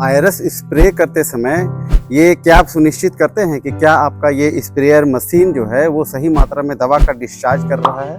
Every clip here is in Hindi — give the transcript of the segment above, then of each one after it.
आयरस स्प्रे करते समय ये क्या आप सुनिश्चित करते हैं कि क्या आपका ये स्प्रेयर मशीन जो है वो सही मात्रा में दवा का डिस्चार्ज कर रहा है?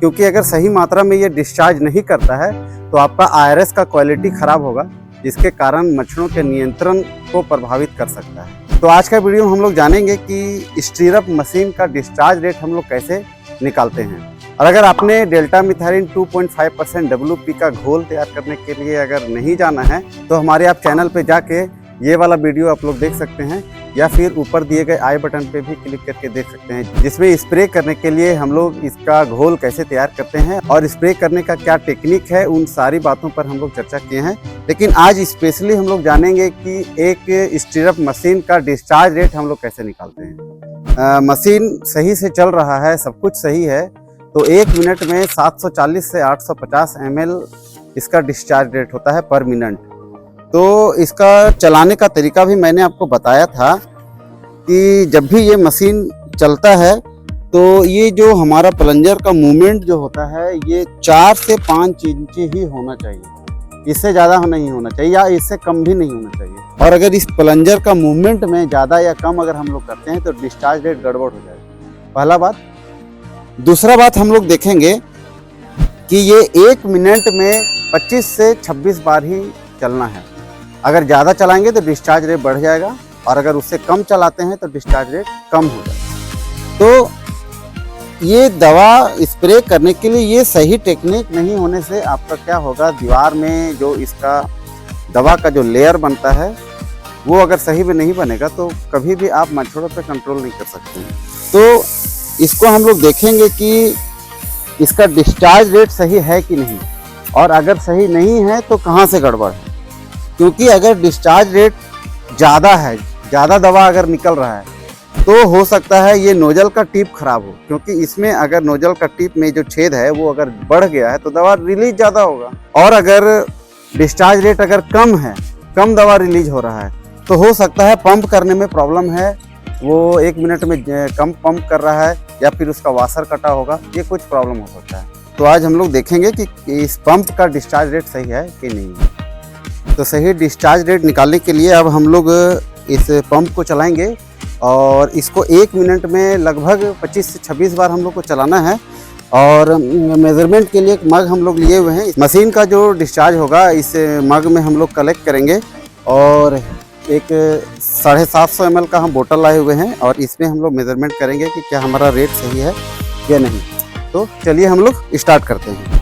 क्योंकि अगर सही मात्रा में ये डिस्चार्ज नहीं करता है तो आपका आयरस का क्वालिटी खराब होगा, जिसके कारण मच्छरों के नियंत्रण को प्रभावित कर सकता है। तो आज का वीडियो में हम लोग जानेंगे कि स्टीरअप मशीन का डिस्चार्ज रेट हम लोग कैसे निकालते हैं। और अगर आपने डेल्टा मिथाइलिन 2.5% WP का घोल तैयार करने के लिए अगर नहीं जाना है तो हमारे आप चैनल पे जाके ये वाला वीडियो आप लोग देख सकते हैं, या फिर ऊपर दिए गए आई बटन पे भी क्लिक करके देख सकते हैं, जिसमें स्प्रे करने के लिए हम लोग इसका घोल कैसे तैयार करते हैं और स्प्रे करने का क्या टेक्निक है, उन सारी बातों पर हम लोग चर्चा किए हैं। लेकिन आज स्पेशली हम लोग जानेंगे कि एक स्टीरअप मशीन का डिस्चार्ज रेट हम लोग कैसे निकालते हैं। मशीन सही से चल रहा है, सब कुछ सही है, तो 1 मिनट में 740 से 850 ml इसका डिस्चार्ज रेट होता है पर मिनट। तो इसका चलाने का तरीका भी मैंने आपको बताया था कि जब भी ये मशीन चलता है तो ये जो हमारा प्लंजर का मूवमेंट जो होता है ये 4 से 5 इंच ही होना चाहिए, इससे ज़्यादा नहीं होना चाहिए या इससे कम भी नहीं होना चाहिए। और अगर इस प्लंजर का मूवमेंट में ज़्यादा या कम अगर हम लोग करते हैं तो डिस्चार्ज रेट गड़बड़ हो जाएगा, पहला बात। दूसरा बात हम लोग देखेंगे कि ये 1 मिनट में 25 से 26 बार ही चलना है। अगर ज़्यादा चलाएंगे तो डिस्चार्ज रेट बढ़ जाएगा, और अगर उससे कम चलाते हैं तो डिस्चार्ज रेट कम हो जाएगा। तो ये दवा स्प्रे करने के लिए ये सही टेक्निक नहीं होने से आपका क्या होगा, दीवार में जो इसका दवा का जो लेयर बनता है वो अगर सही भी नहीं बनेगा तो कभी भी आप मच्छरों पे कंट्रोल नहीं कर सकते हैं। तो इसको हम लोग देखेंगे कि इसका डिस्चार्ज रेट सही है कि नहीं, और अगर सही नहीं है तो कहाँ से गड़बड़ है। क्योंकि अगर डिस्चार्ज रेट ज़्यादा है, ज़्यादा दवा अगर निकल रहा है, तो हो सकता है ये नोजल का टिप खराब हो, क्योंकि इसमें अगर नोजल का टिप में जो छेद है वो अगर बढ़ गया है तो दवा रिलीज ज़्यादा होगा। और अगर डिस्चार्ज रेट अगर कम है, कम दवा रिलीज हो रहा है, तो हो सकता है पंप करने में प्रॉब्लम है, वो 1 मिनट में कम पंप कर रहा है, या फिर उसका वाशर कटा होगा, ये कुछ प्रॉब्लम हो सकता है। तो आज हम लोग देखेंगे कि इस पंप का डिस्चार्ज रेट सही है कि नहीं है। तो सही डिस्चार्ज रेट निकालने के लिए अब हम लोग इस पंप को चलाएंगे, और इसको 1 मिनट में लगभग 25 से 26 बार हम लोग को चलाना है। और मेज़रमेंट के लिए एक मग हम लोग लिए हुए हैं। मशीन का जो डिस्चार्ज होगा इस मग में हम लोग कलेक्ट करेंगे, और एक 750 ml का हम बोतल लाए हुए हैं, और इसमें हम लोग मेज़रमेंट करेंगे कि क्या हमारा रेट सही है या नहीं। तो चलिए हम लोग स्टार्ट करते हैं।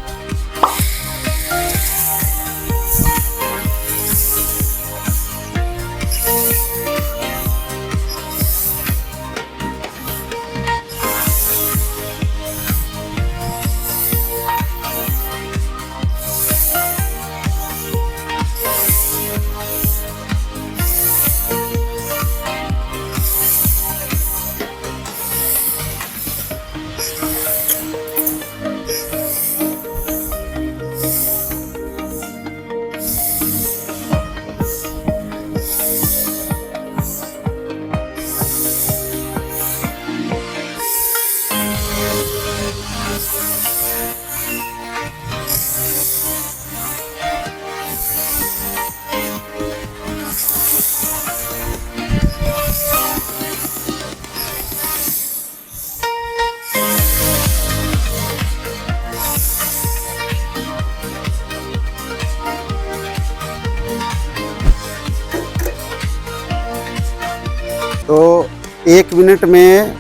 तो 1 मिनट में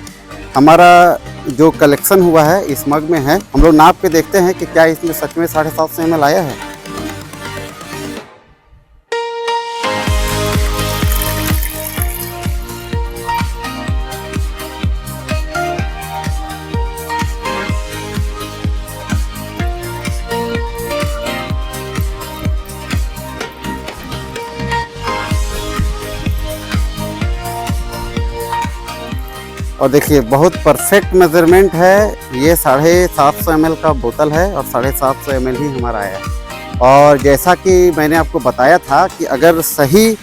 हमारा जो कलेक्शन हुआ है इस मग में है, हम लोग नाप के देखते हैं कि क्या इसमें सच में 750 ml आया है। और देखिए बहुत परफेक्ट मेजरमेंट है। ये 750 ml का बोतल है और 750 ml ही हमारा आया है। और जैसा कि मैंने आपको बताया था कि अगर सही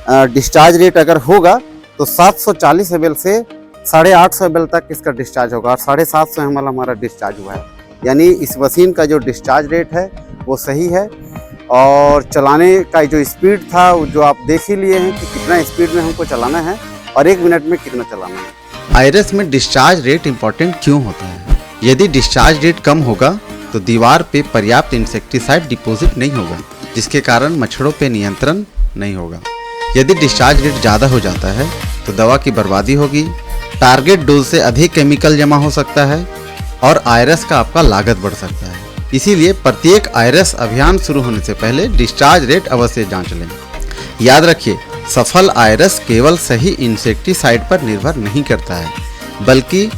डिस्चार्ज रेट अगर होगा तो 740 ml से 850 ml तक इसका डिस्चार्ज होगा, और 750 ml हमारा डिस्चार्ज हुआ है। यानी इस मशीन का जो डिस्चार्ज रेट है वो सही है। और चलाने का जो स्पीड था वो जो आप देख ही लिए हैं कि कितना स्पीड में हमको चलाना है और 1 मिनट में कितना चलाना है। आयरस में डिस्चार्ज रेट इम्पोर्टेंट क्यों होता है? यदि डिस्चार्ज रेट कम होगा तो दीवार पे पर्याप्त इंसेक्टिसाइड डिपॉजिट नहीं होगा, जिसके कारण मच्छरों पे नियंत्रण नहीं होगा। यदि डिस्चार्ज रेट ज़्यादा हो जाता है तो दवा की बर्बादी होगी, टारगेट डोज से अधिक केमिकल जमा हो सकता है और आयरस का आपका लागत बढ़ सकता है। इसीलिए प्रत्येक आयरस अभियान शुरू होने से पहले डिस्चार्ज रेट अवश्य जांच लें। याद रखिए, सफल आयरस केवल सही इंसेक्टिसाइड पर निर्भर नहीं करता है, बल्कि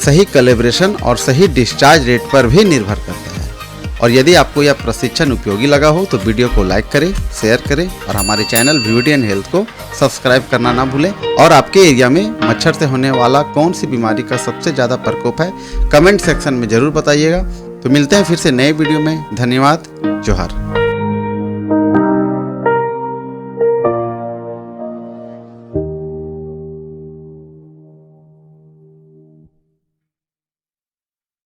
सही कैलिब्रेशन और सही डिस्चार्ज रेट पर भी निर्भर करता है। और यदि आपको यह प्रशिक्षण उपयोगी लगा हो तो वीडियो को लाइक करें, शेयर करें और हमारे चैनल ब्यूटी एंड हेल्थ को सब्सक्राइब करना ना भूलें। और आपके एरिया में मच्छर से होने वाला कौन सी बीमारी का सबसे ज़्यादा प्रकोप है, कमेंट सेक्शन में ज़रूर बताइएगा। तो मिलते हैं फिर से नए वीडियो में। धन्यवाद। जोहार।